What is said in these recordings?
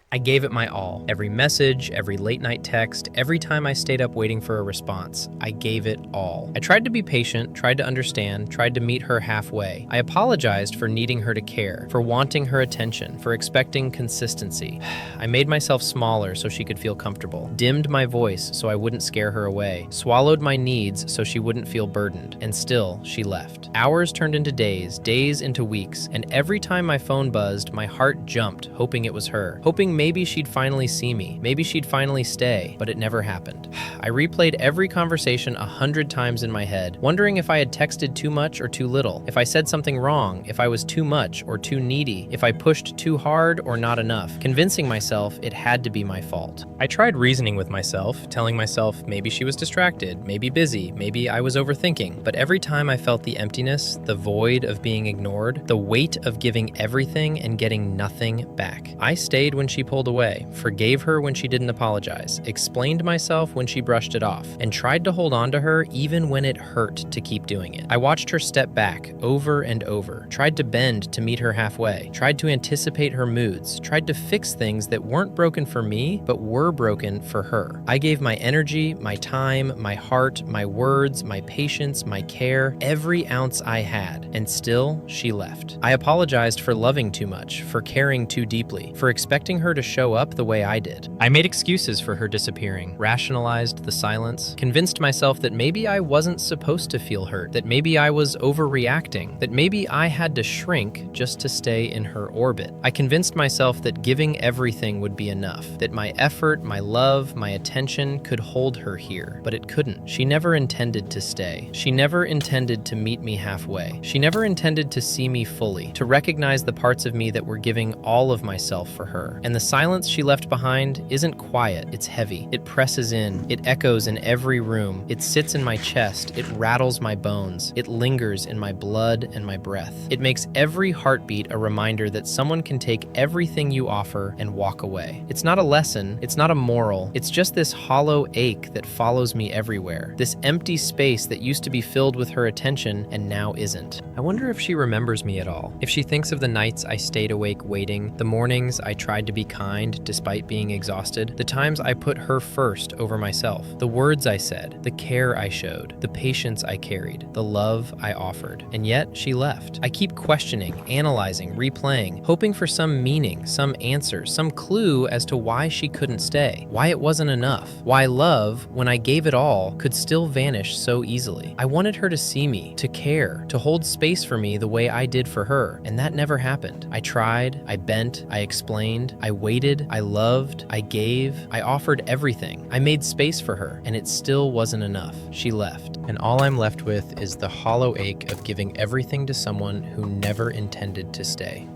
I gave it my all. Every message, every late night text, every time I stayed up waiting for a response, I gave it all. I tried to be patient, tried to understand, tried to meet her halfway. I apologized for needing her to care, for wanting her attention, for expecting consistency. I made myself smaller so she could feel comfortable, dimmed my voice so I wouldn't scare her away, swallowed my needs so she wouldn't feel burdened, and still she left. Hours turned into days, days into weeks, and every time my phone buzzed, my heart jumped, hoping it was her, hoping maybe she'd finally see me, maybe she'd finally stay, but it never happened. I replayed every conversation 100 times in my head, wondering if I had texted too much or too little, if I said something wrong, if I was too much or too needy, if I pushed too hard or not enough, convincing myself it had to be my fault. I tried reasoning with myself, telling myself maybe she was distracted, maybe busy, maybe I was overthinking, but every time I felt the emptiness, the void of being ignored, the weight of giving everything and getting nothing back. I stayed when she pulled away, forgave her when she didn't apologize, explained myself when she brushed it off, and tried to hold on to her even when it hurt to keep doing it. I watched her step back over and over, tried to bend to meet her halfway, tried to anticipate her moods, tried to fix things that weren't broken for me, but were broken for her. I gave my energy, my time, my heart, my words, my patience, my care, every ounce I had, and still she left. I apologized for loving too much, for caring too deeply, for expecting her to show up the way I did. I made excuses for her disappearing, rationalized the silence, convinced myself that maybe I wasn't supposed to feel hurt, that maybe I was overreacting, that maybe I had to shrink just to stay in her orbit. I convinced myself that giving everything would be enough, that my effort, my love, my attention could hold her here, but it couldn't. She never intended to stay. She never intended to meet me halfway. She never intended to see me fully, to recognize the parts of me that were giving all of myself for her. And the silence she left behind isn't quiet, it's heavy. It presses in, it echoes in every room, it sits in my chest, it rattles my bones, it lingers in my blood and my breath. It makes every heartbeat a reminder that someone can take everything you offer and walk away. It's not a lesson, it's not a moral, it's just this hollow ache that follows me everywhere, this empty space that used to be filled with her attention and now isn't. I wonder if she remembers me at all, if she thinks of the nights I stayed awake waiting, the mornings I tried to be kind despite being exhausted, the times I put her first over myself, the words I said, the care I showed, the patience I carried, the love I offered. And yet she left. I keep questioning, analyzing, replaying, hoping for some meaning, some answer, some clue as to why she couldn't stay, why it wasn't enough, why love, when I gave it all, could still vanish so easily. I wanted her to see me, to care, to hold space for me the way I did for her, and that never happened. I tried, I bent, I explained, I waited, I loved, I gave, I offered everything. I made space for her, and it still wasn't enough. She left, and all I'm left with is the hollow ache of giving everything to someone who never intended to stay.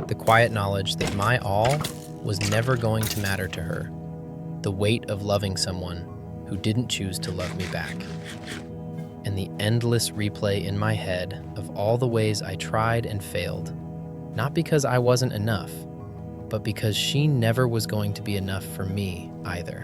The quiet knowledge that my all was never going to matter to her. The weight of loving someone who didn't choose to love me back. And the endless replay in my head of all the ways I tried and failed, not because I wasn't enough, but because she never was going to be enough for me either.